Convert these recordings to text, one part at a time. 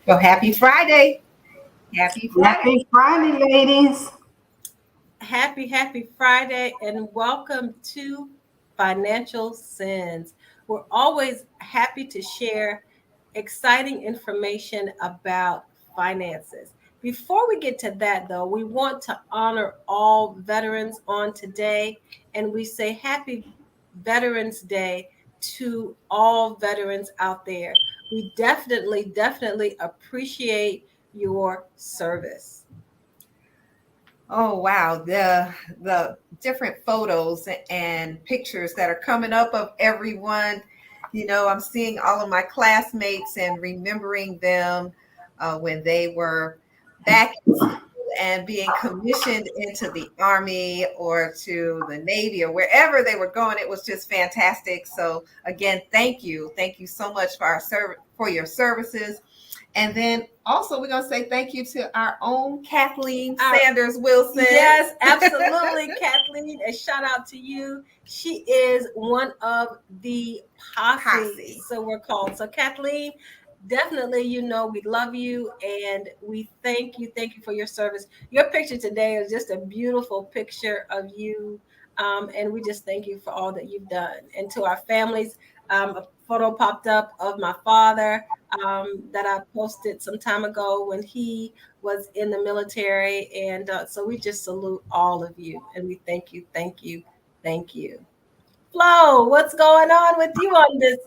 Well, happy Friday. Happy Friday. Happy Friday, ladies. Happy Friday, and welcome to Financial Sins. We're always happy to share exciting information about finances. Before we get to that, though, we want to honor all veterans on today, and we say happy Veterans Day to all veterans out there. We definitely appreciate your service. Oh wow, the different photos and pictures that are coming up of everyone. You know, I'm seeing all of my classmates and remembering them when they were back in school and being commissioned into the Army or to the Navy or wherever they were going. It was just fantastic. So again, thank you so much for your services. And then also, we're going to say thank you to our own Kathleen Sanders Wilson. Yes, absolutely, Kathleen. A shout out to you. She is one of the posse, so we're called. So, Kathleen, definitely, you know, we love you and we thank you. Thank you for your service. Your picture today is just a beautiful picture of you. And we just thank you for all that you've done. And to our families, a photo popped up of my father that I posted some time ago when he was in the military. And so we just salute all of you and we thank you. Flo, what's going on with you on this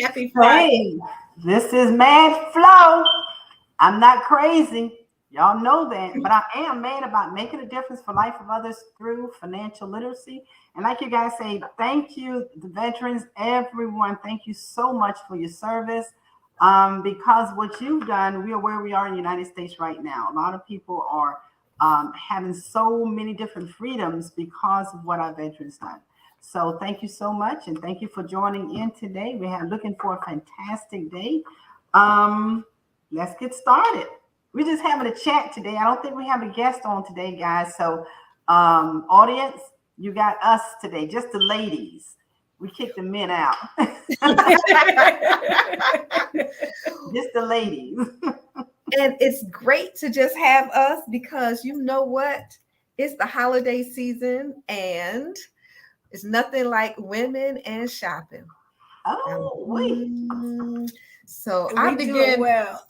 happy Friday? Hey, this is Mad Flo. I'm not crazy. Y'all know that, but I am mad about making a difference for life of others through financial literacy. And like you guys say, thank you, the veterans, everyone. Thank you so much for your service. Because what you've done, we are where we are in the United States right now. A lot of people are having so many different freedoms because of what our veterans done. So thank you so much. And thank you for joining in today. We're looking for a fantastic day. Let's get started. We're just having a chat today. I don't think we have a guest on today, guys. So audience, you got us today, just the ladies. We kicked the men out. Just the ladies. And it's great to just have us because you know what? It's the holiday season and it's nothing like women and shopping. Oh, wait. So We I do it begin well.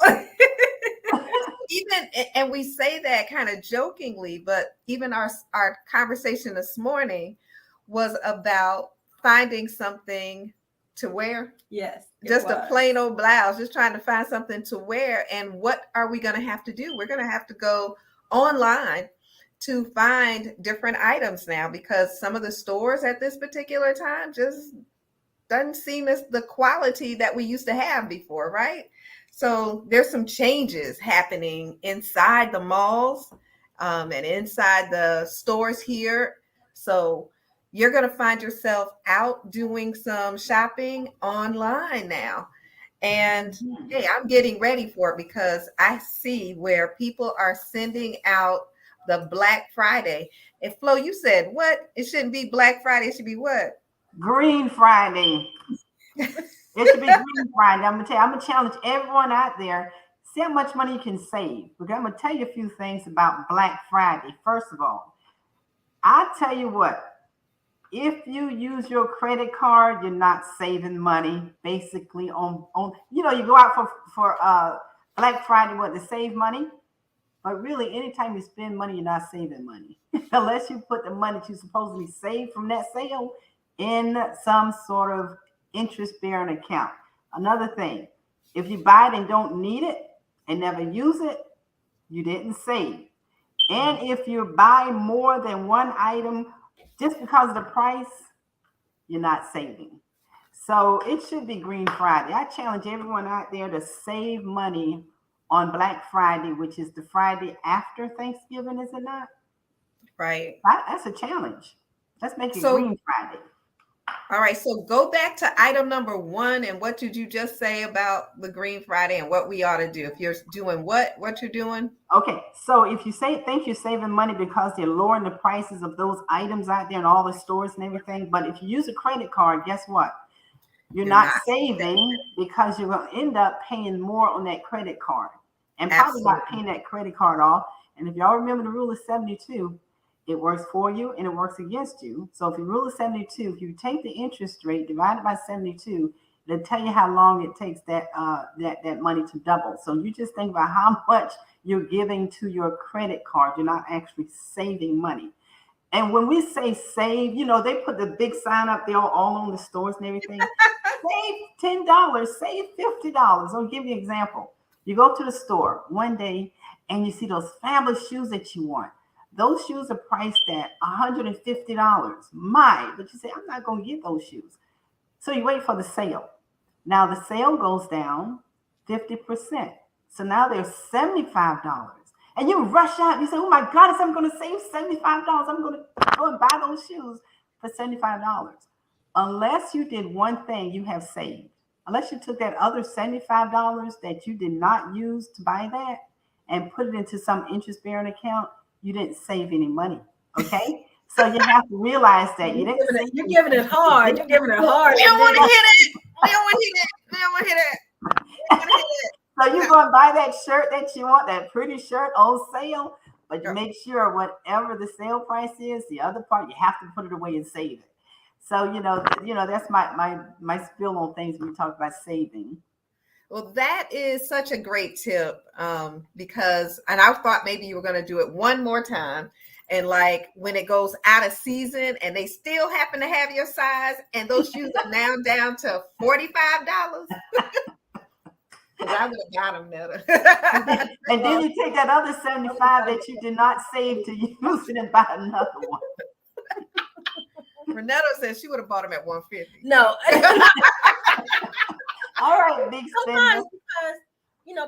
even, and we say that kind of jokingly, but even our conversation this morning was about finding something to wear. Yes. it Just a was. plain old blouse, just trying to find something to wear. And what are we going to have to do? We're going to have to go online to find different items now, because some of the stores at this particular time just doesn't seem as the quality that we used to have before, right? So there's some changes happening inside the malls, and inside the stores here. So you're going to find yourself out doing some shopping online now. And hey, I'm getting ready for it because I see where people are sending out the Black Friday. And Flo, you said what? It shouldn't be Black Friday. It should be what? Green Friday. It should be Green Friday. I'm gonna challenge everyone out there. See how much money you can save. Okay, I'm gonna tell you a few things about Black Friday. First of all, I tell you what. If you use your credit card, you're not saving money. Basically, on you go out for Black Friday, what, to save money? But really, anytime you spend money, you're not saving money unless you put the money that you supposedly saved from that sale in some sort of interest-bearing account. Another thing, if you buy it and don't need it and never use it, you didn't save. And if you buy more than one item just because of the price, you're not saving. So it should be Green Friday. I challenge everyone out there to save money on Black Friday, which is the Friday after Thanksgiving, is it not? Right. That's a challenge. Let's make it So, Green Friday. all right. So go back to item number one. And what did you just say about the Green Friday and what we ought to do? If you're doing what you're doing? Okay, so if you think you're saving money because they're lowering the prices of those items out there in all the stores and everything, but if you use a credit card, guess what? You're not saving because you're going to end up paying more on that credit card and probably not paying that credit card off. And if y'all remember the rule of 72, it works for you and it works against you. So if you rule of 72, if you take the interest rate divided by 72, it'll tell you how long it takes that money to double. So you just think about how much you're giving to your credit card. You're not actually saving money. And when we say save, they put the big sign up there all on the stores and everything. Save $10, save $50. I'll give you an example. You go to the store one day and you see those fabulous shoes that you want. Those shoes are priced at $150. But you say, I'm not going to get those shoes. So you wait for the sale. Now the sale goes down 50%. So now they're $75. And you rush out. You say, oh my God, I'm going to save $75. I'm going to go and buy those shoes for $75. Unless you did one thing, you have saved. Unless you took that other $75 that you did not use to buy that and put it into some interest-bearing account, you didn't save any money. Okay? So you have to realize that you're giving it hard. You're giving it hard. We don't want to hit it. We don't want to hit it. We don't want to hit it. We don't want to hit it. So you're going to buy that shirt that you want, that pretty shirt on sale, but you make sure whatever the sale price is, the other part, you have to put it away and save it. So, that's my spill on things when we talk about saving. Well, that is such a great tip, because, and I thought maybe you were going to do it one more time. And like when it goes out of season and they still happen to have your size and those shoes are now down to $45. Because I would have got them, Netta. And then you take that other 75 that you did not save to use it and buy another one. Renetta said she would have bought them at $150. No. All right, big spender.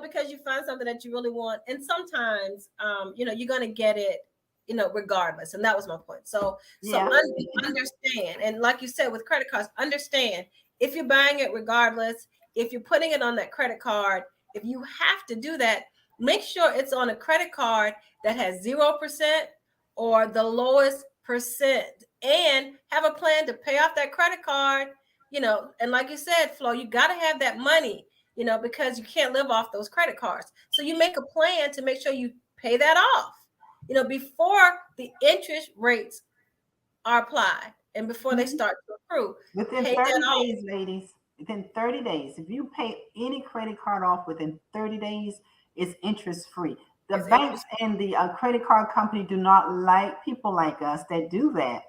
Because you find something that you really want. And sometimes, you're going to get it, regardless. And that was my point. So understand. And like you said, with credit cards, understand if you're buying it regardless, if you're putting it on that credit card, if you have to do that, make sure it's on a credit card that has 0% or the lowest percent, and have a plan to pay off that credit card, and like you said, Flo, you got to have that money, because you can't live off those credit cards. So you make a plan to make sure you pay that off, before the interest rates are applied and before they start to accrue. Within 30 days, ladies. within 30 days. If you pay any credit card off within 30 days, it's interest free. The It's banks and the credit card company do not like people like us that do that.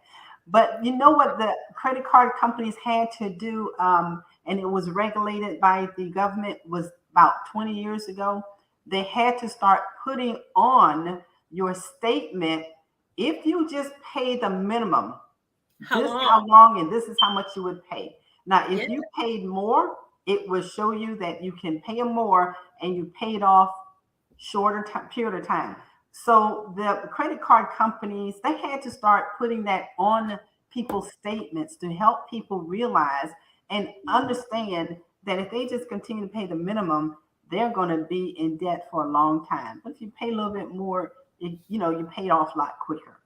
But you know what the credit card companies had to do, and it was regulated by the government, was about 20 years ago. They had to start putting on your statement, if you just pay the minimum, How this long? how long and this is how much you would pay. Now, if Yeah. you paid more, it will show you that you can pay more and you paid off shorter period of time. So the credit card companies, they had to start putting that on people's statements to help people realize and understand that if they just continue to pay the minimum, they're going to be in debt for a long time. But if you pay a little bit more, you pay it off a lot quicker.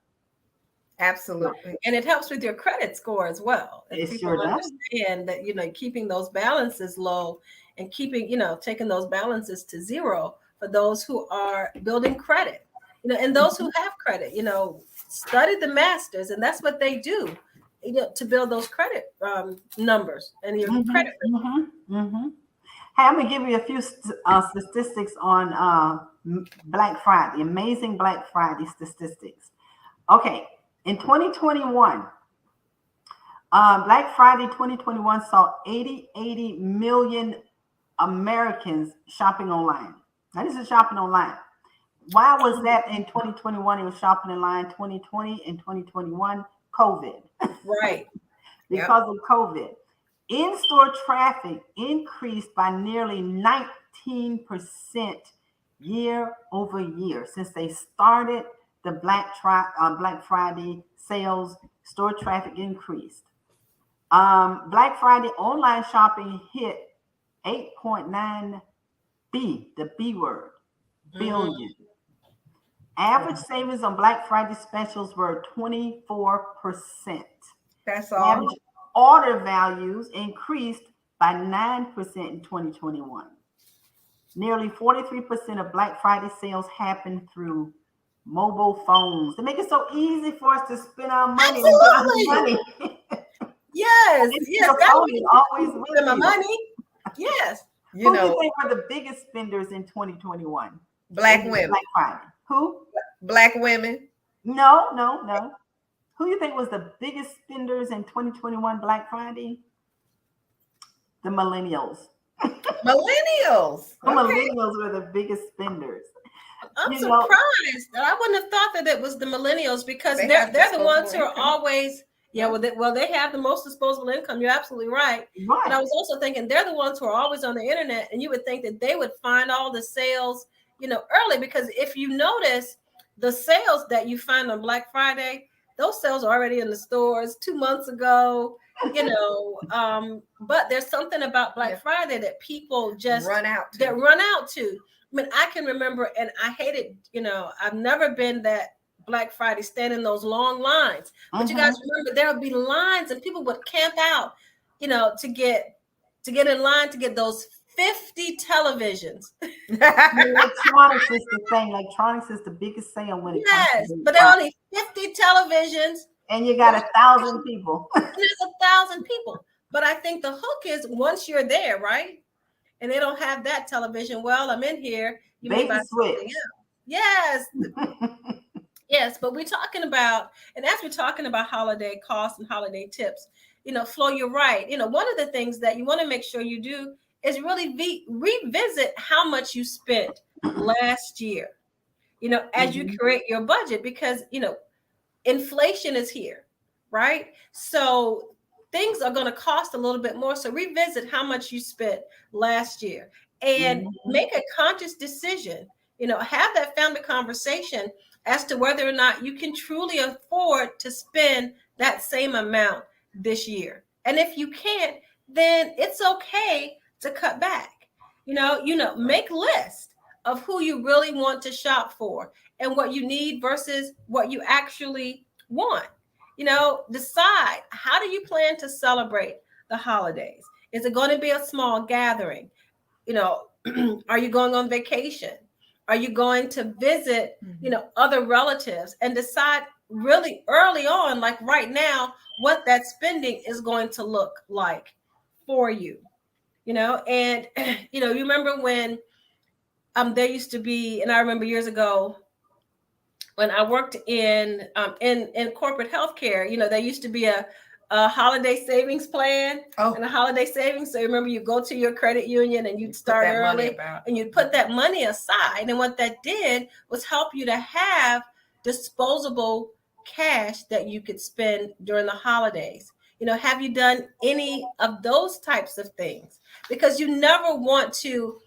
Absolutely. And it helps with your credit score as well. If It people sure does. understand that, keeping those balances low and keeping, taking those balances to zero for those who are building credit, and those who have credit, study the masters, and that's what they do, to build those credit numbers and your credit. Hey, I'm gonna give you a few statistics on Black Friday, amazing Black Friday statistics. Okay, in 2021, Black Friday 2021 saw 80 million Americans shopping online. Now, this is shopping online. Why was that in 2021? It was shopping online. 2020 and 2021, COVID. Right. Because of COVID. In-store traffic increased by nearly 19% year over year since they started the Black Friday sales. Store traffic increased. Black Friday online shopping hit 8.9 the B word, billion. Average savings on Black Friday specials were 24%. That's all. Average order values increased by 9% in 2021. Nearly 43% of Black Friday sales happened through mobile phones. They make it so easy for us to spend our money. Absolutely. Yes, Yes. Your phone is always with Spend my you. money. Yes. Who do you think were the biggest spenders in 2021? Black women. Black Friday. Who? Black women. No. Who do you think was the biggest spenders in 2021 Black Friday? The millennials. Millennials. The millennials were the biggest spenders. I'm surprised. I wouldn't have thought that it was the millennials, because they're the ones who are always, they have the most disposable income. You're absolutely right. But I was also thinking they're the ones who are always on the internet, and you would think that they would find all the sales, early, because if you notice the sales that you find on Black Friday, those sales are already in the stores 2 months ago, but there's something about Black Friday that people just run out to. I mean, I can remember, and I hated, I've never been that Black Friday stand in those long lines. But you guys remember, there would be lines and people would camp out, to get in line to get those 50 televisions. Electronics is the thing. Electronics is the biggest sale when it comes to but there are only 50 televisions. And you got 1,000 people. There's 1,000 people. But I think the hook is once you're there, right? And they don't have that television. Well, I'm in here. You may buy something else. Yes. Yes, but we're talking about, and as we're talking about holiday costs and holiday tips, Flo, you're right. One of the things that you want to make sure you do is really revisit how much you spent last year, as you create your budget, because, inflation is here, right? So things are going to cost a little bit more. So revisit how much you spent last year and make a conscious decision, have that family conversation as to whether or not you can truly afford to spend that same amount this year. And if you can't, then it's okay to cut back. Make lists of who you really want to shop for and what you need versus what you actually want. Decide, how do you plan to celebrate the holidays? Is it going to be a small gathering? Are you going on vacation? Are you going to visit, other relatives? And decide really early on, like right now, what that spending is going to look like for you. And you remember when there used to be, and I remember years ago when I worked in corporate healthcare, there used to be a holiday savings plan and a holiday savings. So remember, you go to your credit union and you'd start early and you'd put that money aside. And what that did was help you to have disposable cash that you could spend during the holidays. Have you done any of those types of things? Because you never want to,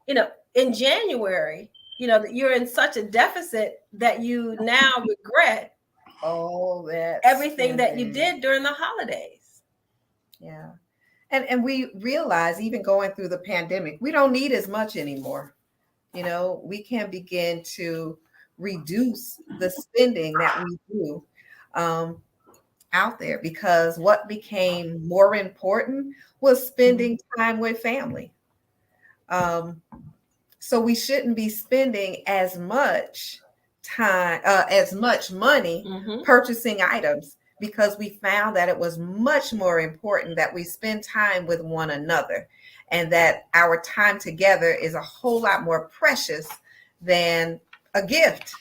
in January, that you're in such a deficit that you now regret everything that you did during the holidays. Yeah. And we realize, even going through the pandemic, we don't need as much anymore. We can begin to reduce the spending that we do out there, because what became more important was spending time with family. So we shouldn't be spending as much time, as much money purchasing items, because we found that it was much more important that we spend time with one another, and that our time together is a whole lot more precious than a gift.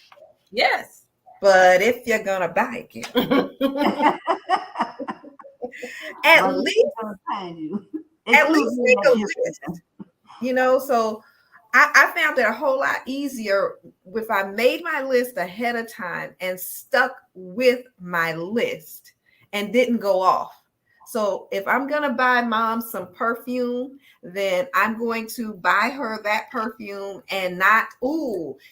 Yes. But if you're going to buy a gift, at least make a list. So I found it a whole lot easier if I made my list ahead of time and stuck with my list and didn't go off. So if I'm going to buy mom some perfume, then I'm going to buy her that perfume and not,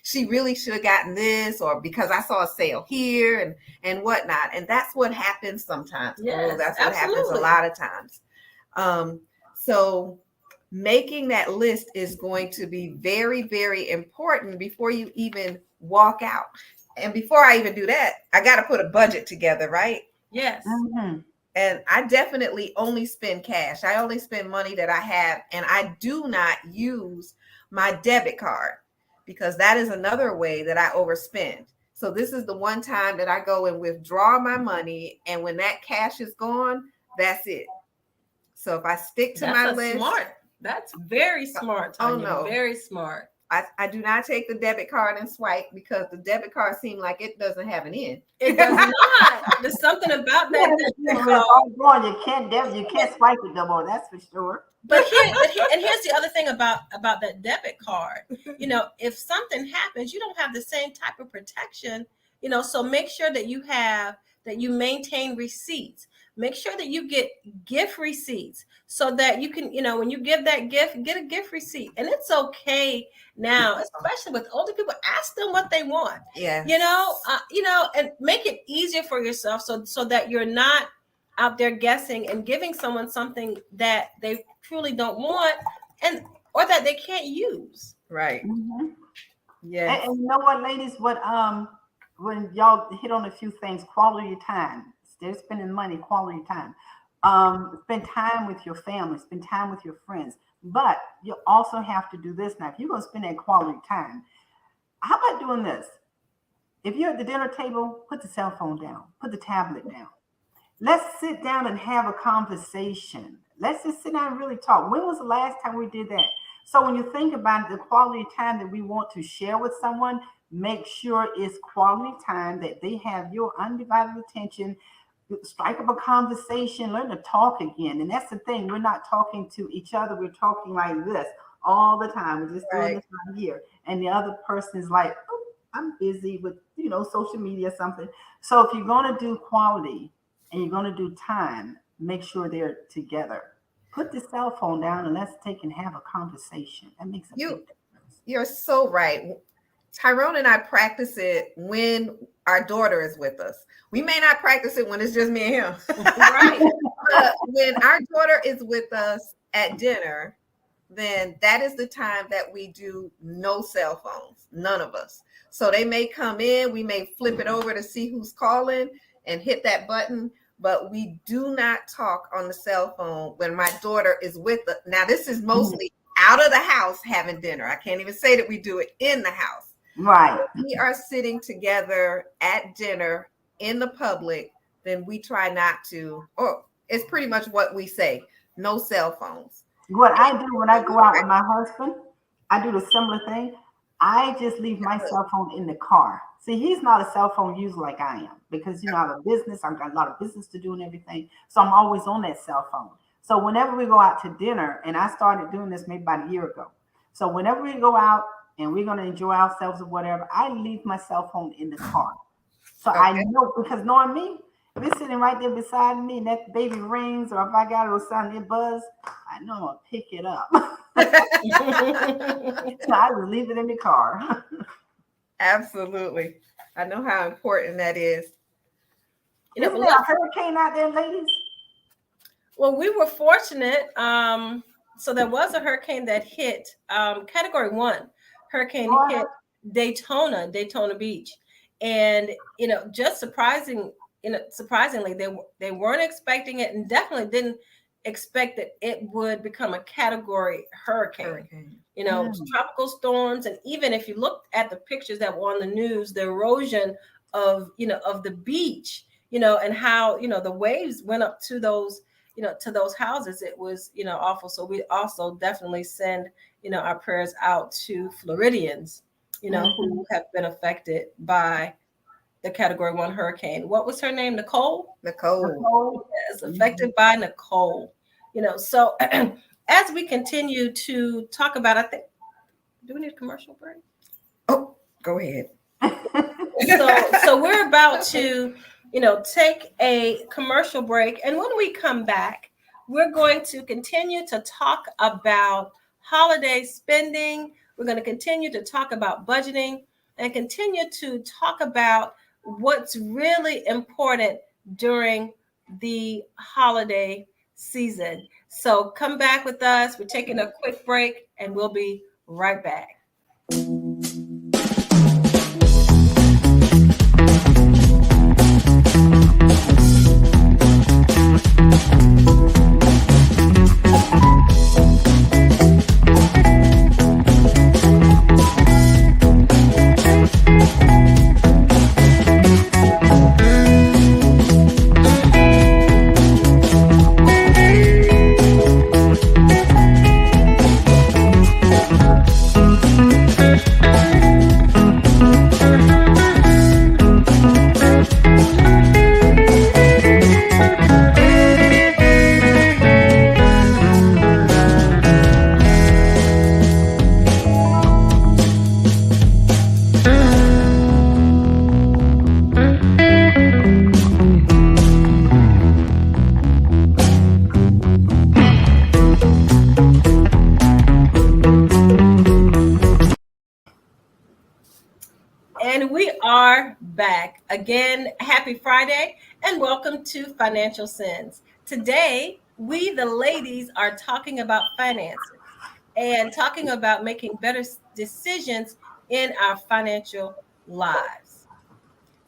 she really should have gotten this, or because I saw a sale here and whatnot. And that's what happens sometimes. Yes, that's what happens a lot of times. So making that list is going to be very, very important before you even walk out. And before I even do that, I got to put a budget together, right? Yes. Mm-hmm. And I definitely only spend cash. I only spend money that I have. And I do not use my debit card, because that is another way that I overspend. So this is the one time that I go and withdraw my money. And when that cash is gone, that's it. So if I stick to my list. Smart. That's very smart, Tanya. Oh, no. Very smart. I do not take the debit card and swipe, because the debit card seems like it doesn't have an end. It does not. There's something about that. You can't swipe it no more. That's for sure. But here's the other thing about that debit card. If something happens, you don't have the same type of protection. So make sure that you maintain receipts. Make sure that you get gift receipts, so that you can, when you give that gift, get a gift receipt. And it's okay now, especially with older people, ask them what they want. Yeah. And make it easier for yourself, so that you're not out there guessing and giving someone something that they truly don't want, or that they can't use. Right. Mm-hmm. Yeah. And you know what, ladies? When y'all hit on a few things, quality time. Instead of spending money, quality time. Spend time with your family, spend time with your friends. But you also have to do this now. If you're going to spend that quality time, how about doing this? If you're at the dinner table, put the cell phone down, put the tablet down. Let's sit down and have a conversation. Let's just sit down and really talk. When was the last time we did that? So when you think about the quality time that we want to share with someone, make sure it's quality time, that they have your undivided attention. Strike up a conversation, learn to talk again. And that's the thing. We're not talking to each other. We're talking like this all the time. We're just doing this right here. And the other person is like, I'm busy with, social media or something. So if you're going to do quality and you're going to do time, make sure they're together. Put the cell phone down and let's take and have a conversation. That makes a big difference. You're so right. Tyrone and I practice it when our daughter is with us. We may not practice it when it's just me and him. Right. But when our daughter is with us at dinner, then that is the time that we do no cell phones, none of us. So they may come in, we may flip it over to see who's calling and hit that button, but we do not talk on the cell phone when my daughter is with us. Now, this is mostly out of the house having dinner. I can't even say that we do it in the house. Right. If we are sitting together at dinner in the public, then we try not to, or it's pretty much what we say, no cell phones. What I do when I go out with my husband, I do the similar thing. I just leave my cell phone in the car. See, he's not a cell phone user like I am because I have a business. I've got a lot of business to do and everything. So I'm always on that cell phone. So whenever we go out to dinner, and I started doing this maybe about a year ago. So whenever we go out and we're going to enjoy ourselves or whatever, I leave my cell phone in the car. So I know, because knowing me, if it's sitting right there beside me and that baby rings, or if I got a little something that buzz, I know I'm going to pick it up. So I just leave it in the car. Absolutely. I know how important that is. Isn't there a hurricane out there, ladies? Well, we were fortunate. So there was a hurricane that hit Category 1. Hurricane hit Daytona Beach. And, just surprisingly, they weren't expecting it, and definitely didn't expect that it would become a category hurricane. Tropical storms. And even if you looked at the pictures that were on the news, the erosion of the beach, and how, the waves went up to those, to those houses, it was, awful. So we also definitely send, our prayers out to Floridians, who have been affected by the Category 1 hurricane. What was her name? Nicole? Nicole. Yes, affected by Nicole. So as we continue to talk about, I think, do we need a commercial break? Oh, go ahead. So we're about to, take a commercial break. And when we come back, we're going to continue to talk about holiday spending. We're going to continue to talk about budgeting and continue to talk about what's really important during the holiday season. So come back with us. We're taking a quick break and we'll be right back. And we are back again. Happy Friday and welcome to Financial Sins. Today, we, the ladies, are talking about finances and talking about making better decisions in our financial lives.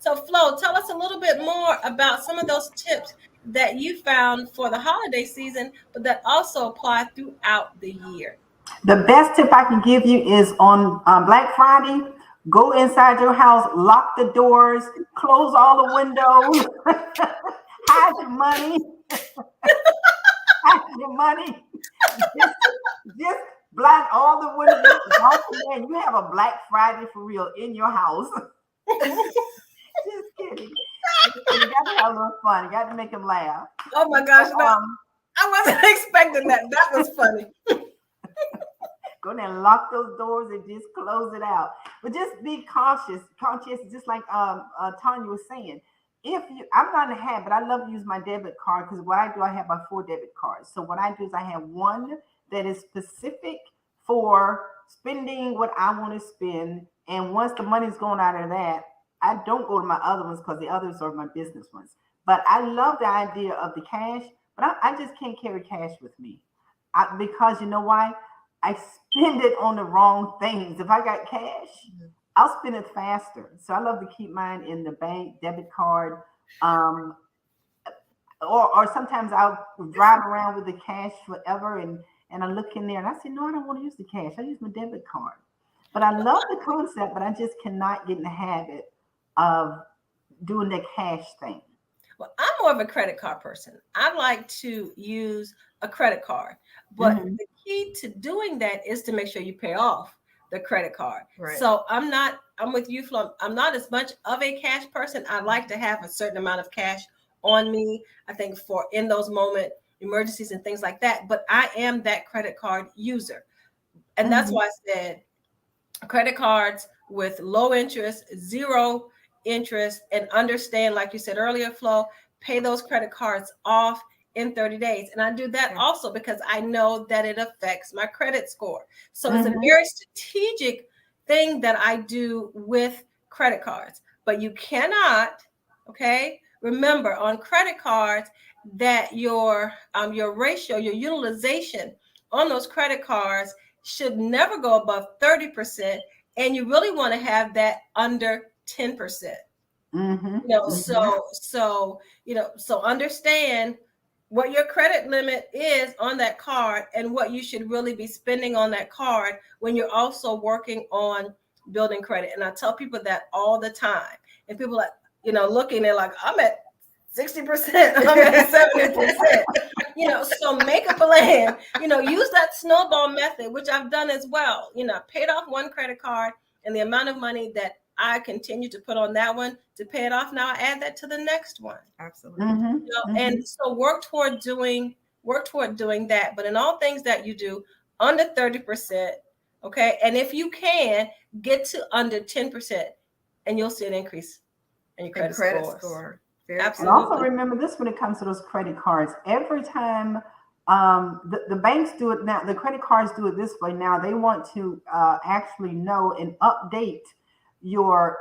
So, Flo, tell us a little bit more about some of those tips that you found for the holiday season, but that also apply throughout the year. The best tip I can give you is on Black Friday. Go inside your house, lock the doors, close all the windows, hide your money. Hide your money. Just block all the windows. And you have a Black Friday for real in your house. Just kidding. You got to have a little fun. You got to make them laugh. Oh my gosh, no. I wasn't expecting that. That was funny. Go there and lock those doors and just close it out. But just be cautious, just like Tanya was saying. I'm not in a habit, I love to use my debit card because what I do, I have my 4 debit cards. So what I do is I have one that is specific for spending what I want to spend. And once the money's going out of that, I don't go to my other ones because the others are my business ones. But I love the idea of the cash, but I just can't carry cash with me because you know why? I spend it on the wrong things. If I got cash, I'll spend it faster. So I love to keep mine in the bank, debit card, or sometimes I'll drive around with the cash forever and I look in there and I say, no, I don't want to use the cash. I use my debit card. But I love the concept, but I just cannot get in the habit of doing the cash thing. Well, I'm more of a credit card person. I like to use a credit card, but Mhm. the key to doing that is to make sure you pay off the credit card. Right. So I'm with you, Flo. I'm not as much of a cash person. I like to have a certain amount of cash on me, I think, for in those moment emergencies and things like that. But I am that credit card user. And that's Mhm. why I said credit cards with low interest, zero interest, and understand, like you said earlier, Flo, pay those credit cards off in 30 days. And I do that Yeah. also because I know that it affects my credit score. So it's a Mhm. very strategic thing that I do with credit cards. But you cannot, okay, remember on credit cards that your ratio, your utilization on those credit cards should never go above 30%, and you really want to have that under 10%. Mhm. You know, Mhm. so understand what your credit limit is on that card and what you should really be spending on that card when you're also working on building credit. And I tell people that all the time. And people like, looking, they're like, I'm at 60%, I'm at 70%. So make a plan, use that snowball method, which I've done as well. Paid off one credit card and the amount of money that I continue to put on that one to pay it off. Now I add that to the next one. Absolutely. Mhm. And Mhm. so work toward doing that. But in all things that you do, under 30%, okay. And if you can get to under 10%, and you'll see an increase in your And credit credit scores. score. Very And Absolutely. also remember this when it comes to those credit cards. Every time the banks do it now, the credit cards do it this way now. They want to actually know and update your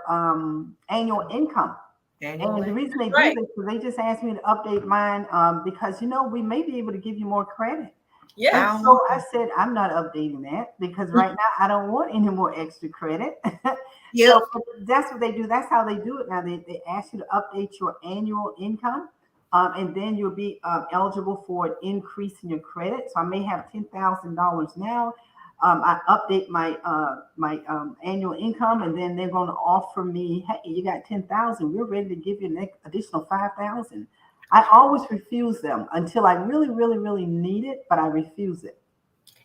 annual income. And the annually. reason they do Right. this is they just asked me to update mine because we may be able to give you more credit. Yeah. And so I said, I'm not updating that because right now I don't want any more extra credit. Yep. So that's what they do. That's how they do it now. They ask you to update your annual income, and then you'll be eligible for an increase in your credit. So I may have $10,000 now. I update my annual income, and then they're going to offer me, hey, you got 10,000. We're ready to give you an additional 5,000. I always refuse them until I really, really, really need it, but I refuse it.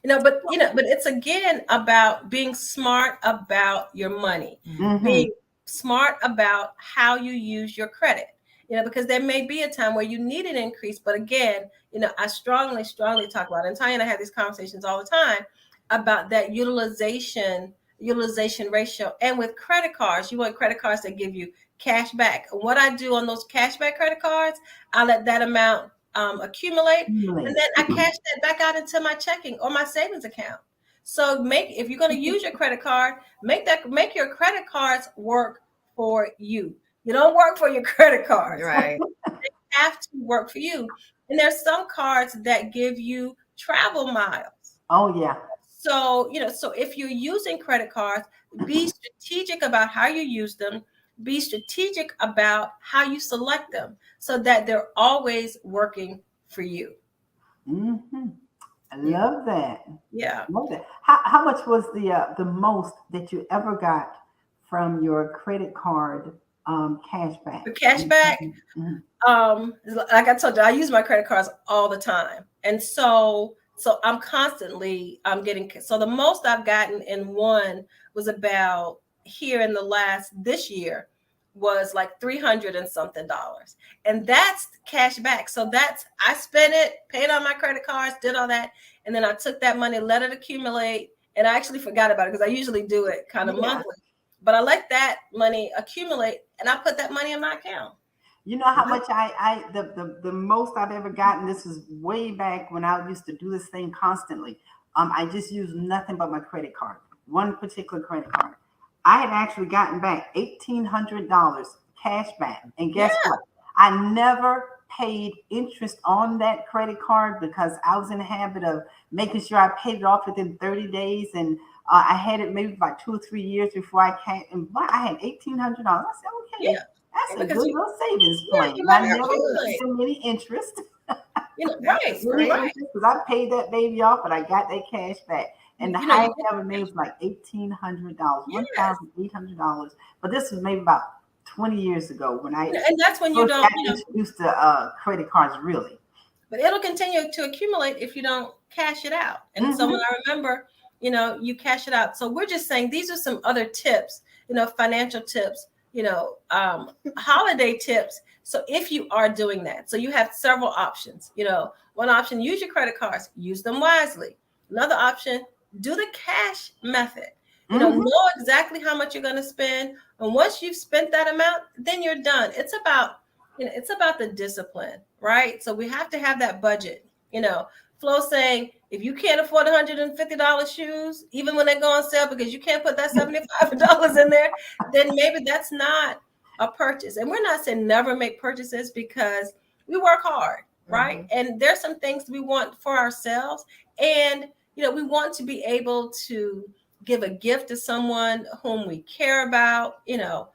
But it's again about being smart about your money, Mm-hmm. being smart about how you use your credit. Because there may be a time where you need an increase, but again, I strongly, strongly talk about it. And Ty and I have these conversations all the time about that utilization ratio. And with credit cards, you want credit cards that give you cash back. What I do on those cash back credit cards, I let that amount accumulate, and then I cash that back out into my checking or my savings account. So if you're going to use your credit card, make your credit cards work for you. You don't work for your credit cards. Right. They have to work for you. And there's some cards that give you travel miles. Oh yeah. So, so if you're using credit cards, be strategic about how you use them. Be strategic about how you select them so that they're always working for you. Mm-hmm. I Yeah. love that. Yeah. Love that. How much was the most that you ever got from your credit card cash back? The cash back, Mhm. like I told you, I use my credit cards all the time. And so I'm constantly getting, so the most I've gotten in one was about here in this year was like $300 and something. And that's cash back. So I spent it, paid on my credit cards, did all that. And then I took that money, let it accumulate. And I actually forgot about it because I usually do it kind of Yeah. monthly. But I let that money accumulate and I put that money in my account. You know how much the most I've ever gotten, this is way back when I used to do this thing constantly. I just used nothing but my credit card, one particular credit card. I had actually gotten back $1,800 cash back. And guess what? I never paid interest on that credit card because I was in the habit of making sure I paid it off within 30 days. And I had it maybe about 2 or 3 years before I came. And I had $1,800. I said, okay. Yeah. That's a Because good little savings plan. you I let it never accumulate. seen any interest. Right, Because I paid that baby off, but I got that cash back. And the highest I ever made was like $1,800, Yes. $1,800. But this was maybe about 20 years ago when I And that's when you first don't, got you know, introduced to credit cards, really. but it'll continue to accumulate if you don't cash it out. And so when I remember, you know, you cash it out. So we're just saying these are some other tips, you know, financial tips, you know, holiday tips. So if you are doing that, so you have several options. You know, one option, use your credit cards, use them wisely. Another option, do the cash method. You know exactly how much you're going to spend. And once you've spent that amount, then you're done. It's about, you know, it's about the discipline, right? So we have to have that budget. You know, Flo saying, if you can't afford $150 shoes, even when they go on sale, because you can't put that $75 in there, then maybe that's not a purchase. And we're not saying never make purchases, because we work hard, right? And there's some things we want for ourselves. And, you know, we want to be able to give a gift to someone whom we care about, you know,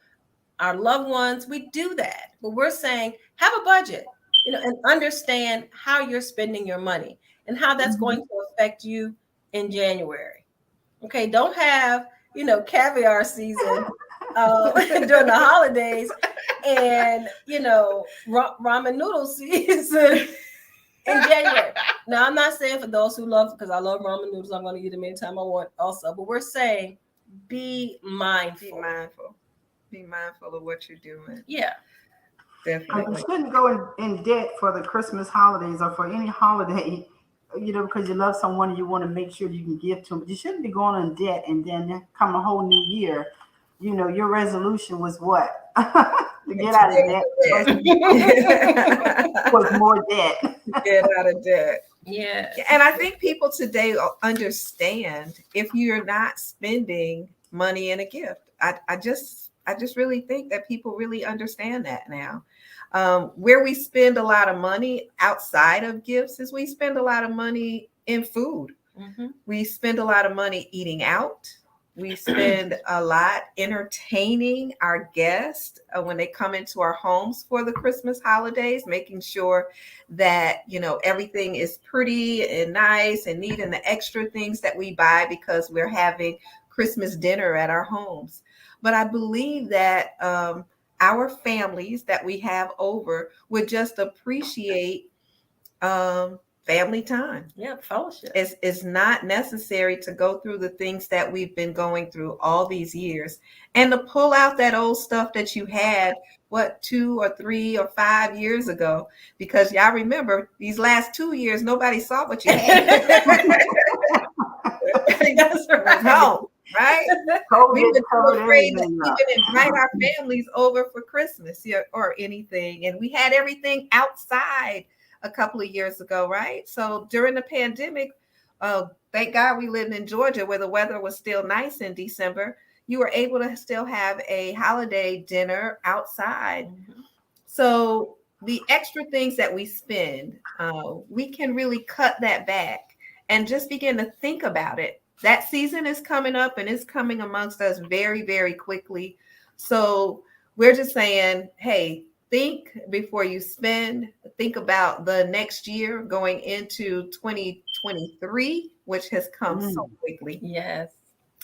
our loved ones. We do that, but we're saying have a budget, you know, and understand how you're spending your money and how that's going to affect you in January. Okay, don't have, you know, caviar season during the holidays and, you know, ramen noodle season in January. Now, I'm not saying for those who love, because I love ramen noodles, I'm going to eat them anytime I want also, but we're saying be mindful. Be mindful. Be mindful of what you're doing. Yeah. Definitely. You shouldn't go in debt for the Christmas holidays or for any holiday, you know, because you love someone and you want to make sure you can give to them. But you shouldn't be going in debt and then come a whole new year. You know, your resolution was what? To get out of debt. Was more debt. Get out of debt. Yeah. And I think people today understand if you're not spending money in a gift. I just really think that people really understand that now. Where we spend a lot of money outside of gifts is we spend a lot of money in food. We spend a lot of money eating out. We spend a lot entertaining our guests when they come into our homes for the Christmas holidays, making sure that, you know, everything is pretty and nice and neat, and the extra things that we buy because we're having Christmas dinner at our homes. But I believe that our families that we have over would just appreciate family time. Yeah, fellowship. It's not necessary to go through the things that we've been going through all these years, and to pull out that old stuff that you had, 2 or 3 or 5 years ago, because y'all remember these last 2 years, nobody saw what you had. That's right. No, right? We were too afraid to even invite our families over for Christmas or anything, and we had everything outside a couple of years ago, right? So during the pandemic, thank God we lived in Georgia where the weather was still nice in December. You were able to still have a holiday dinner outside. So the extra things that we spend, we can really cut that back and just begin to think about it. That season is coming up and it's coming amongst us very, very quickly. So we're just saying, hey, think before you spend. Think about the next year going into 2023, which has come so quickly. Yes.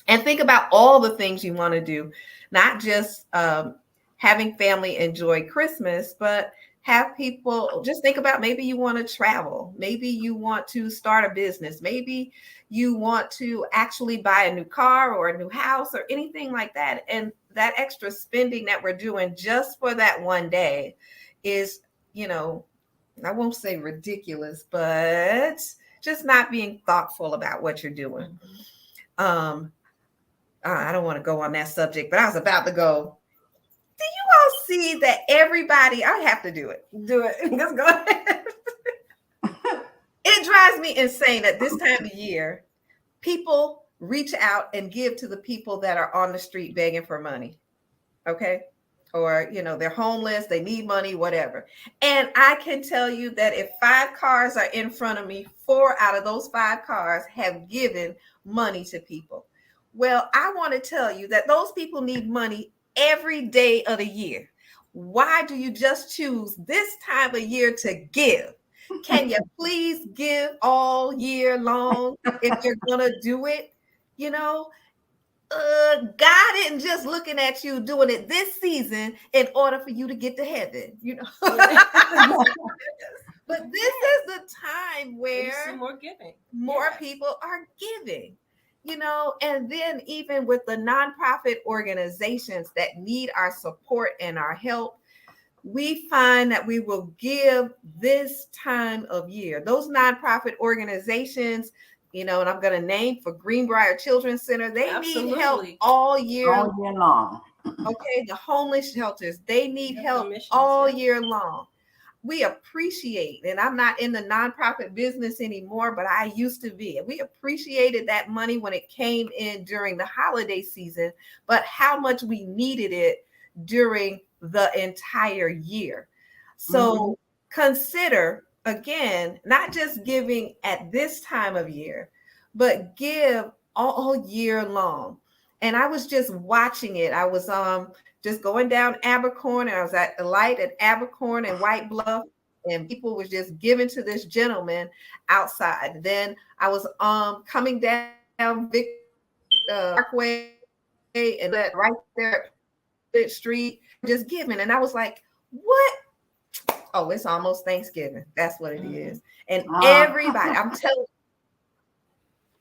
And think about all the things you want to do, not just having family enjoy Christmas, but have people just think about, maybe you want to travel. Maybe you want to start a business. Maybe you want to actually buy a new car or a new house or anything like that. And that extra spending that we're doing just for that one day is, you know, I won't say ridiculous, but just not being thoughtful about what you're doing. I don't want to go on that subject, but I was about to go. Do you all see that everybody, I have to do it. Let's go ahead. It drives me insane at this time of year. People reach out and give to the people that are on the street begging for money. Okay. Or, you know, they're homeless, they need money, whatever. And I can tell you that if 5 cars are in front of me, 4 out of those 5 cars have given money to people. Well, I want to tell you that those people need money every day of the year. Why do you just choose this time of year to give? Can you please give all year long if you're going to do it? You know, God isn't just looking at you doing it this season in order for you to get to heaven, But this is the time where more giving, more people are giving, and then even with the nonprofit organizations that need our support and our help, we find that we will give this time of year. Those nonprofit organizations, and I'm going to name for Greenbrier Children's Center, they need help all year long. Okay, the homeless shelters, they need help all year long. We appreciate, and I'm not in the nonprofit business anymore, but I used to be. We appreciated that money when it came in during the holiday season, but how much we needed it during the entire year. So consider, again, not just giving at this time of year, but give all year long. And I was just watching it. I was just going down Abercorn, and I was at the light at Abercorn and White Bluff, and people was just giving to this gentleman outside. Then I was coming down Vic Parkway and right there at Street, just giving. And I was like, what? Oh, it's almost Thanksgiving. That's what it is. And everybody, I'm telling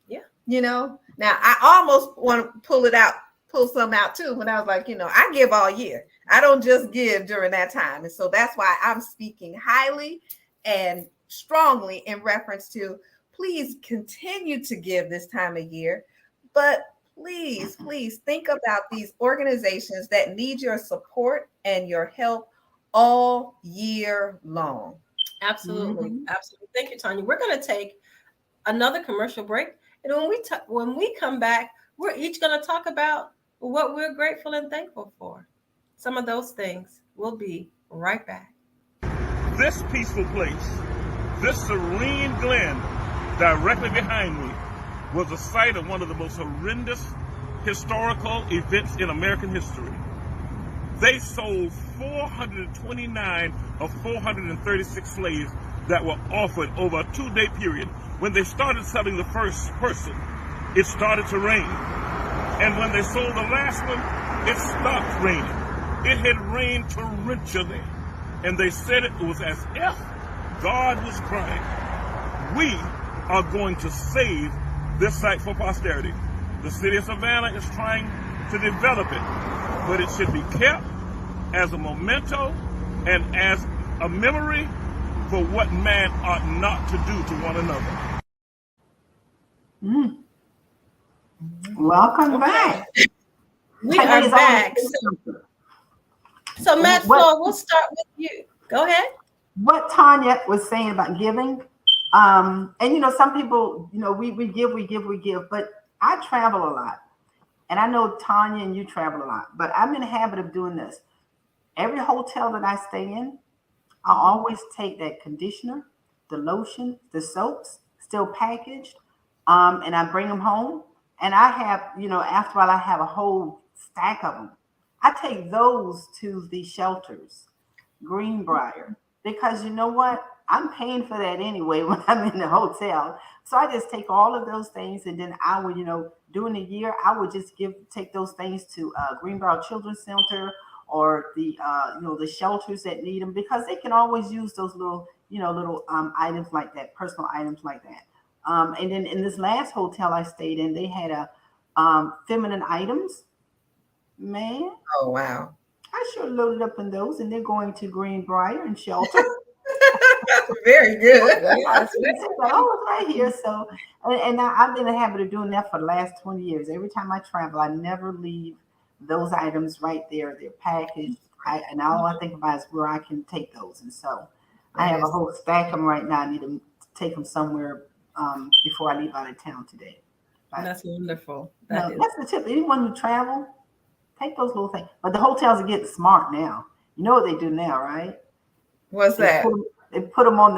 you, now I almost want to pull some out too, when I was like, I give all year. I don't just give during that time. And so that's why I'm speaking highly and strongly in reference to, please continue to give this time of year, but please think about these organizations that need your support and your help all year long. Absolutely. Absolutely. Thank you, Tanya. We're going to take another commercial break. And when we come back, we're each going to talk about what we're grateful and thankful for. Some of those things. We'll be right back. This peaceful place, this serene glen directly behind me, was the site of one of the most horrendous historical events in American history. They sold 429 of 436 slaves that were offered over a 2-day period. When they started selling the first person, it started to rain. And when they sold the last one, it stopped raining. It had rained torrentially. And they said it was as if God was crying. We are going to save this site for posterity. The city of Savannah is trying to develop it, but it should be kept as a memento and as a memory for what man ought not to do to one another. Welcome back. We are back. So Matt Flo, we'll start with you. Go ahead. What Tanya was saying about giving, and some people, we give, but I travel a lot, and I know Tanya and you travel a lot, but I'm in the habit of doing this. Every hotel that I stay in, I always take that conditioner, the lotion, the soaps, still packaged, and I bring them home. And I have, after a while, I have a whole stack of them. I take those to the shelters, Greenbrier, because you know what? I'm paying for that anyway when I'm in the hotel. So I just take all of those things, and then I would, during the year, I would just take those things to Greenbrier Children's Center or the shelters that need them, because they can always use those little items like that, personal items like that. And then in this last hotel I stayed in, they had a feminine items. Man. Oh, wow. I sure loaded up in those, and they're going to Greenbrier and shelter. Very good. I was right here. So, and I've been in the habit of doing that for the last 20 years. Every time I travel, I never leave those items right there. They're packaged. And all I think about is where I can take those. And so I have a whole stack of them right now. I need to take them somewhere before I leave out of town today. That's wonderful. That's the tip. Anyone who travel, take those little things. But the hotels are getting smart now. You know what they do now, right? What's that? They put them on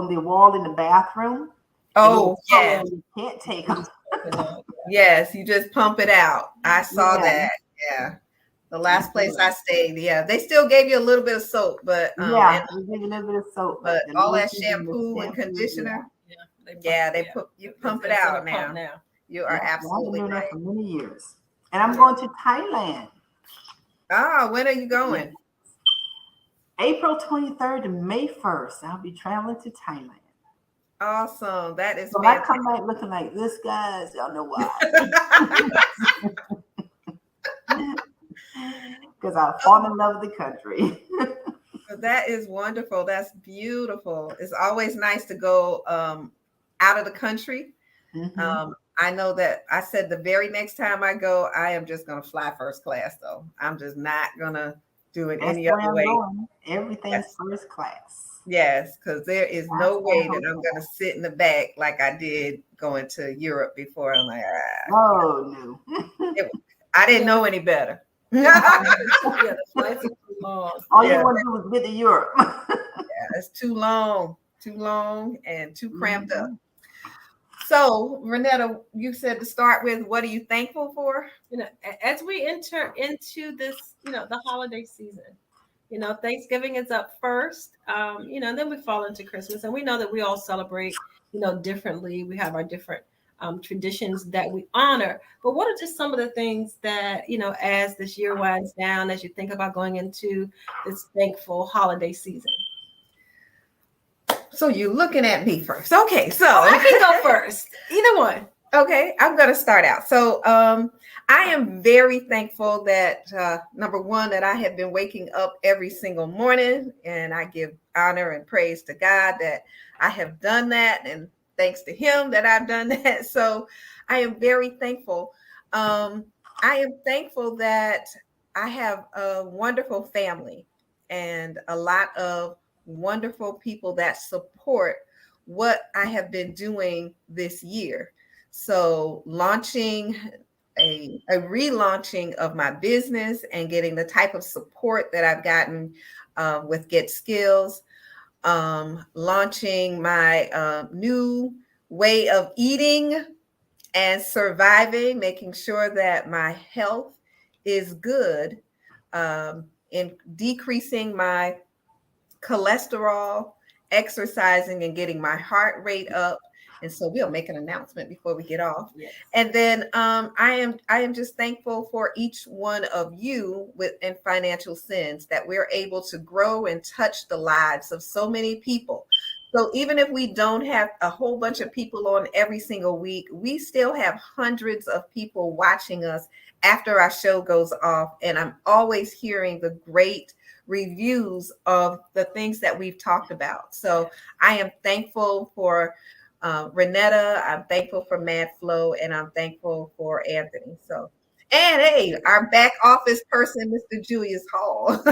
the wall in the bathroom. Oh, yeah. You can't take them. Yes, you just pump it out. I saw that. Yeah. The last place I stayed, they still gave you a little bit of soap, but they give you a little bit of soap, but all that shampoo and conditioner, they pump it out now. You are absolutely right. right. For many years. And I'm going to Thailand. Oh, when are you going? April 23rd to May 1st. I'll be traveling to Thailand. Awesome. That is So if I fantastic. come back looking like this, guys, y'all know why. Because I fall in love with the country. That is wonderful. That's beautiful. It's always nice to go out of the country. Mhm. I know that I said the very next time I go, I am just going to fly first class, though. I'm just not going to do it That's any where other I'm way. going. Everything's Yes. first class. Yes, because there is no That's my way that I'm hope. going to sit in the back like I did going to Europe before. I'm like, Oh no. I didn't know any better. The flights are too long. All Yeah. you want to do is get to Europe. It's too long, and too cramped up. Mhm. So, Renetta, you said to start with, what are you thankful for? As we enter into this, the holiday season, Thanksgiving is up first, and then we fall into Christmas, and we know that we all celebrate, differently. We have our different traditions that we honor. But what are just some of the things that, as this year winds down, as you think about going into this thankful holiday season? So you're looking at me first. Okay, so I can go first. Either one. Okay, I'm going to start out. So I am very thankful that, number one, that I have been waking up every single morning, and I give honor and praise to God that I have done that, and thanks to him that I've done that. So I am very thankful. I am thankful that I have a wonderful family and a lot of wonderful people that support what I have been doing this year. So launching a relaunching of my business and getting the type of support that I've gotten with Get Skills, launching my new way of eating and surviving, making sure that my health is good, in decreasing my cholesterol, exercising and getting my heart rate up. And so we'll make an announcement before we get off. Yes. And then I am just thankful for each one of you in Financial Sins, that we're able to grow and touch the lives of so many people. So even if we don't have a whole bunch of people on every single week, we still have hundreds of people watching us after our show goes off. And I'm always hearing the great reviews of the things that we've talked about. So I am thankful for Renetta. I'm thankful for Mad Flow, and I'm thankful for Anthony. So, and hey, our back office person, Mr. Julius Hall.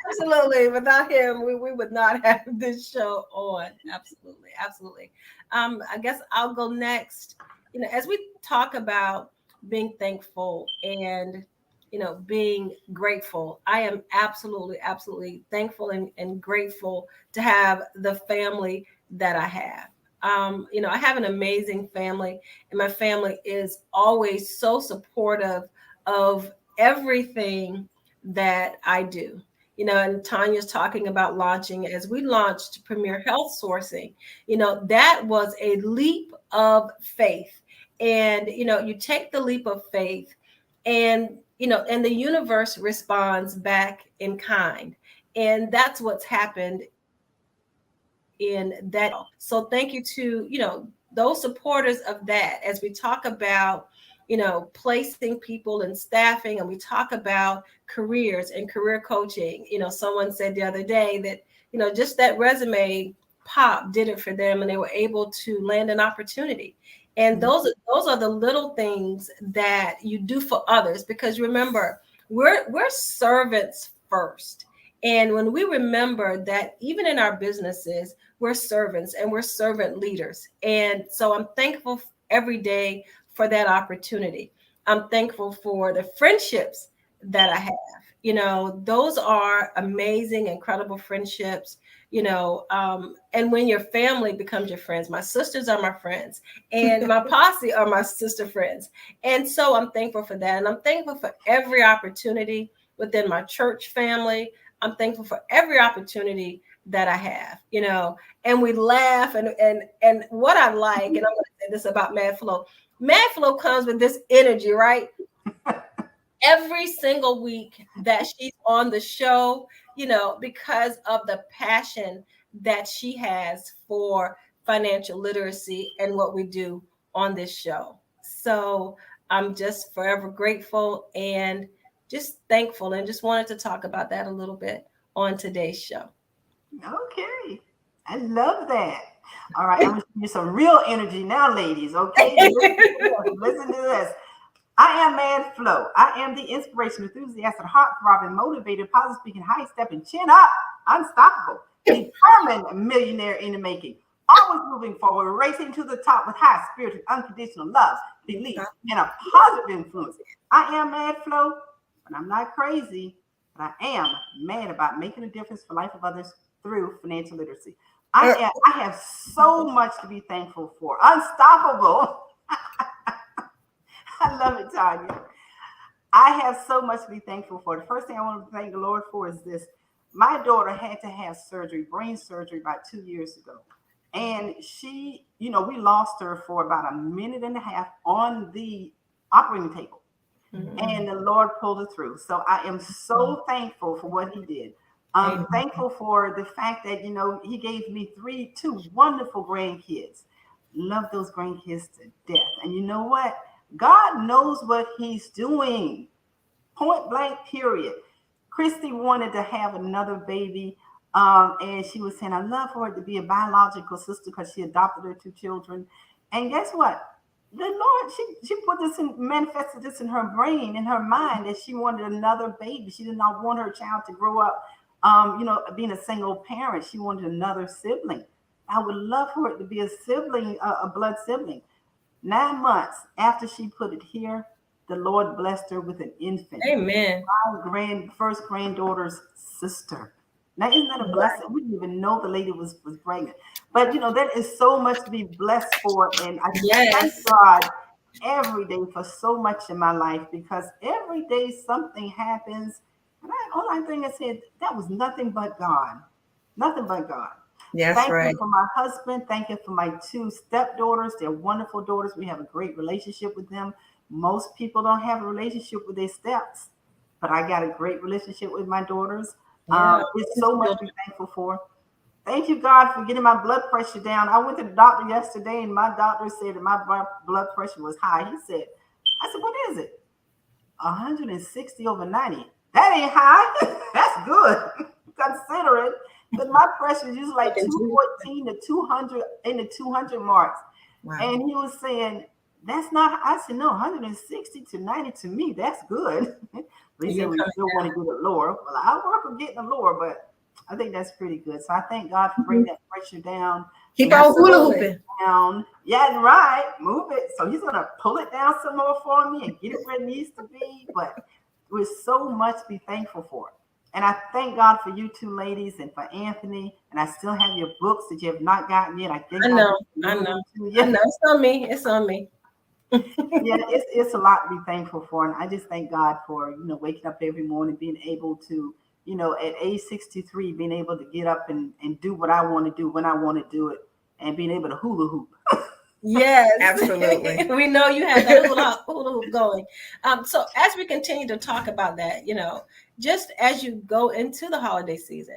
Absolutely. Without him, we would not have this show on. Absolutely. Absolutely. I guess I'll go next. As we talk about being thankful and, being grateful, I am absolutely, absolutely thankful and grateful to have the family that I have. I have an amazing family, and my family is always so supportive of everything that I do. And Tanya's talking about launching. As we launched Premier Health Sourcing, that was a leap of faith. And, you take the leap of faith, and, and the universe responds back in kind. And that's what's happened in that. So thank you to, those supporters of that. As we talk about, placing people in staffing, and we talk about careers and career coaching. Someone said the other day that, just that resume pop did it for them, and they were able to land an opportunity. And those are the little things that you do for others, because remember, we're servants first. And when we remember that even in our businesses, we're servants and we're servant leaders. And so I'm thankful every day for that opportunity. I'm thankful for the friendships that I have. Those are amazing, incredible friendships, and when your family becomes your friends. My sisters are my friends, and my posse are my sister friends. And so I'm thankful for that. And I'm thankful for every opportunity within my church family. I'm thankful for every opportunity that I have, and we laugh and what I like, and I'm going to say this about Mad Flo. Mad Flo comes with this energy, right? Every single week that she's on the show, because of the passion that she has for financial literacy and what we do on this show. So I'm just forever grateful and just thankful, and just wanted to talk about that a little bit on today's show. Okay. I love that. All right. I'm going to give you some real energy now, ladies. Okay. Listen to this. I am Mad Flo. I am the inspiration, enthusiastic, heart-throbbing, motivated, positive speaking, high-stepping, chin up, unstoppable, determined millionaire in the making. Always moving forward, racing to the top with high spirited, unconditional love, belief, and a positive influence. I am Mad Flo, but I'm not crazy. But I am mad about making a difference for the life of others through financial literacy. I have so much to be thankful for. Unstoppable. I love it, Tanya. I have so much to be thankful for. The first thing I want to thank the Lord for is this. My daughter had to have surgery, brain surgery, about 2 years ago. And she, we lost her for about a minute and a half on the operating table. Mm-hmm. And the Lord pulled her through. So I am so thankful for what he did. I'm thankful for the fact that, he gave me two wonderful grandkids. Love those grandkids to death. And you know what? God knows what he's doing. Point blank, period. Christy wanted to have another baby. And she was saying, I love for it to be a biological sister because she adopted her 2 children. And guess what? The Lord, she put this manifested this in her brain, in her mind, that she wanted another baby. She did not want her child to grow up, being a single parent. She wanted another sibling. I would love for it to be a sibling, a blood sibling. 9 months after she put it here, the Lord blessed her with an infant. Amen. My first granddaughter's sister. Now, isn't that a blessing? We didn't even know the lady was pregnant. But, that is so much to be blessed for. And I thank God every day for so much in my life, because every day something happens. And all I think I said, that was nothing but God. Nothing but God. Yes, thank right. you for my husband. Thank you for my 2 stepdaughters. They're wonderful daughters. We have a great relationship with them. Most people don't have a relationship with their steps, but I got a great relationship with my daughters. It's so much to be thankful for. Thank you, God, for getting my blood pressure down. I went to the doctor yesterday, and my doctor said that my blood pressure was high. I said, what is it? 160 over 90. That ain't high. That's good. Consider it. But my pressure is usually like 214 to 200 in the 200 marks. Wow. And he was saying, that's not, I said, no, 160 to 90 to me, that's good. But he said, we still want to get it lower. Well, I'll work on getting it lower, but I think that's pretty good. So I thank God for bringing that pressure down. Keep on hula hooping. Down. Yeah, right. Move it. So he's going to pull it down some more for me and get it where it needs to be. But there's so much to be thankful for. And I thank God for you 2 ladies and for Anthony. And I still have your books that you have not gotten yet. I know. It's on me. It's on me. Yeah, it's a lot to be thankful for. And I just thank God for, waking up every morning, being able to, at age 63, being able to get up and do what I want to do when I want to do it, and being able to hula hoop. Yes, absolutely. We know you have that hula hoop going. So as we continue to talk about that, just as you go into the holiday season,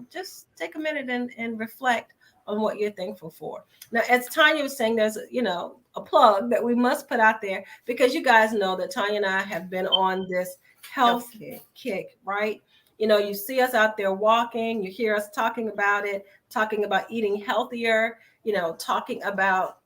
just take a minute and reflect on what you're thankful for. Now, as Tanya was saying, there's a plug that we must put out there, because you guys know that Tanya and I have been on this health kick, right? You see us out there walking, you hear us talking about it, talking about eating healthier, talking about,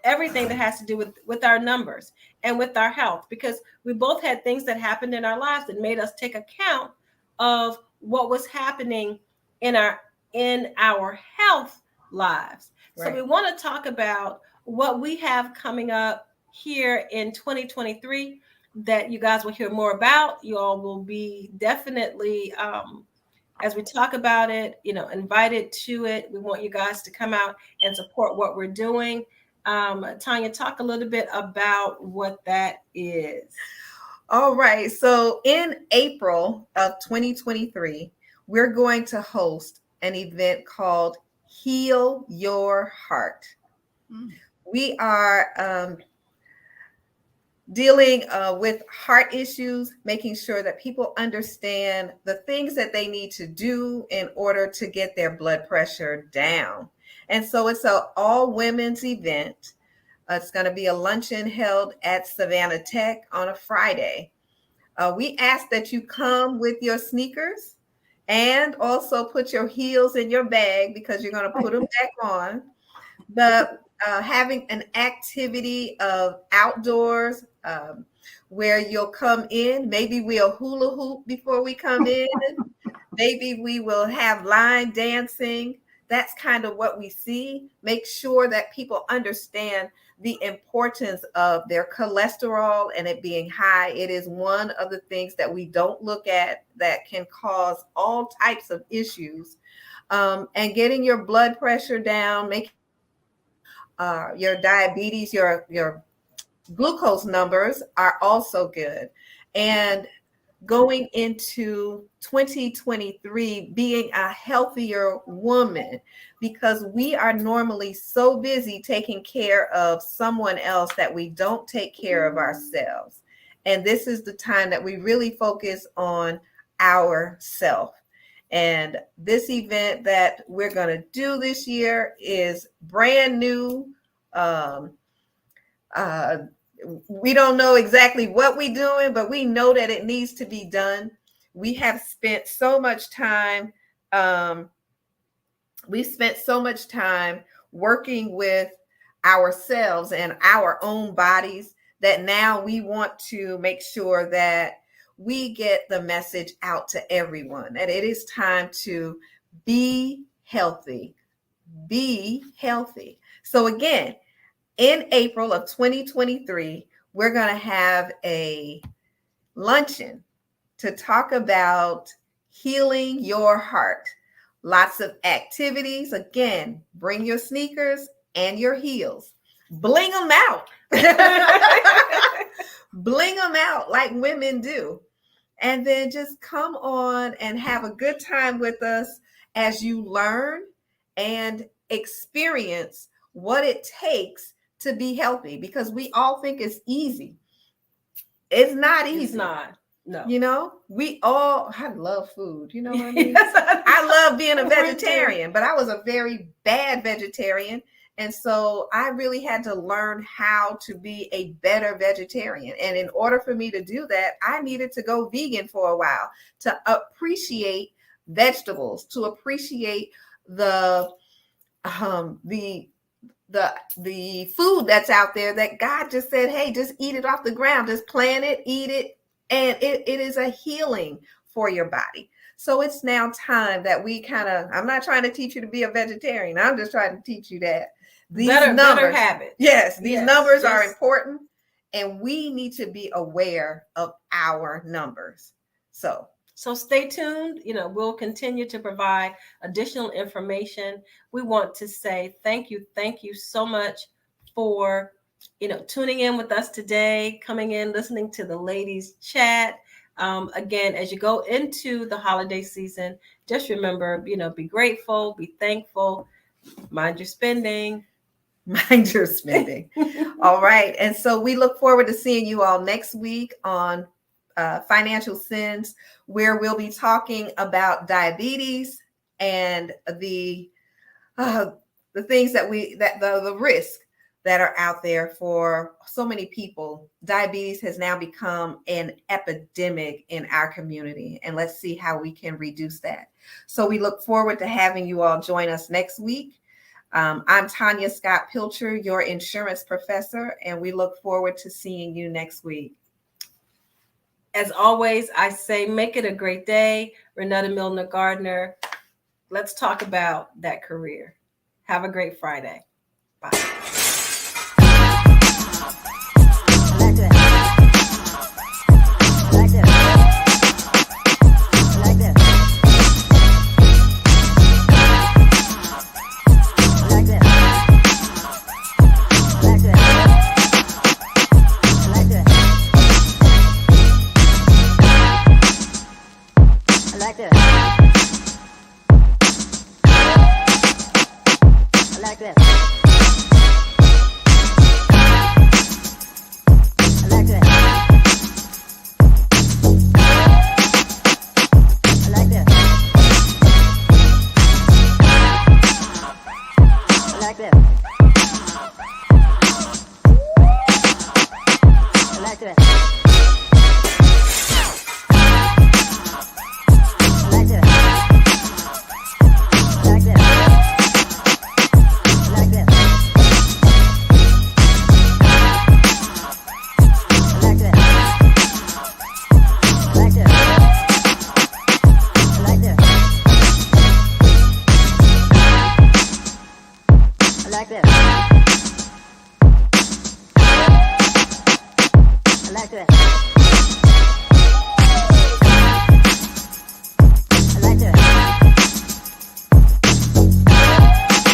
everything that has to do with our numbers and with our health, because we both had things that happened in our lives that made us take account of what was happening in our health lives. Right. So we want to talk about what we have coming up here in 2023 that you guys will hear more about. You all will be definitely, as we talk about it, invited to it. We want you guys to come out and support what we're doing. Tanya, talk a little bit about what that is. All right. So in April of 2023, we're going to host an event called Heal Your Heart. We are dealing with heart issues, making sure that people understand the things that they need to do in order to get their blood pressure down. And so it's an all women's event. It's going to be a luncheon held at Savannah Tech on a Friday. We ask that you come with your sneakers and also put your heels in your bag because you're going to put them back on. But having an activity of outdoors where you'll come in, maybe we'll hula hoop before we come in. Maybe we will have line dancing. That's kind of what we see. Make sure that people understand the importance of their cholesterol and it being high. It is one of the things that we don't look at that can cause all types of issues. And getting your blood pressure down, making your diabetes, your glucose numbers are also good. And going into 2023 being a healthier woman, because we are normally so busy taking care of someone else that we don't take care of ourselves. And this is the time that we really focus on ourselves. And this event that we're going to do this year is brand new. We don't know exactly what we're doing, but we know that it needs to be done. We have spent so much time. We spent so much time working with ourselves and our own bodies that now we want to make sure that we get the message out to everyone that it is time to be healthy. Be healthy. So again, in April of 2023, we're going to have a luncheon to talk about healing your heart. Lots of activities. Again, bring your sneakers and your heels. Bling them out. Bling them out like women do. And then just come on and have a good time with us as you learn and experience what it takes to be healthy, because we all think it's easy. It's not easy. It's not. No. You know, I love food. You know what I mean? Yes, I love being a vegetarian, but I was a very bad vegetarian. And so I really had to learn how to be a better vegetarian. And in order for me to do that, I needed to go vegan for a while to appreciate vegetables, to appreciate the food that's out there that God just said, hey, just eat it off the ground, just plant it, eat it. And it is a healing for your body. So it's now time that we I'm not trying to teach you to be a vegetarian. I'm just trying to teach you that these better habits. Yes, these numbers are yes. important, and we need to be aware of our numbers. So stay tuned. We'll continue to provide additional information. We want to say thank you so much for tuning in with us today, coming in, listening to the ladies chat. Again, as you go into the holiday season, just remember, be grateful, be thankful, mind your spending. Mind your spending. All right. And so we look forward to seeing you all next week on Financial Sins, where we'll be talking about diabetes and the things the risk that are out there for so many people. Diabetes has now become an epidemic in our community, and let's see how we can reduce that. So we look forward to having you all join us next week. I'm Tanya Scott Pilcher, your insurance professor, and we look forward to seeing you next week. As always, I say, make it a great day. Renetta Milner Gardner, let's talk about that career. Have a great Friday. Bye. like this. I like that.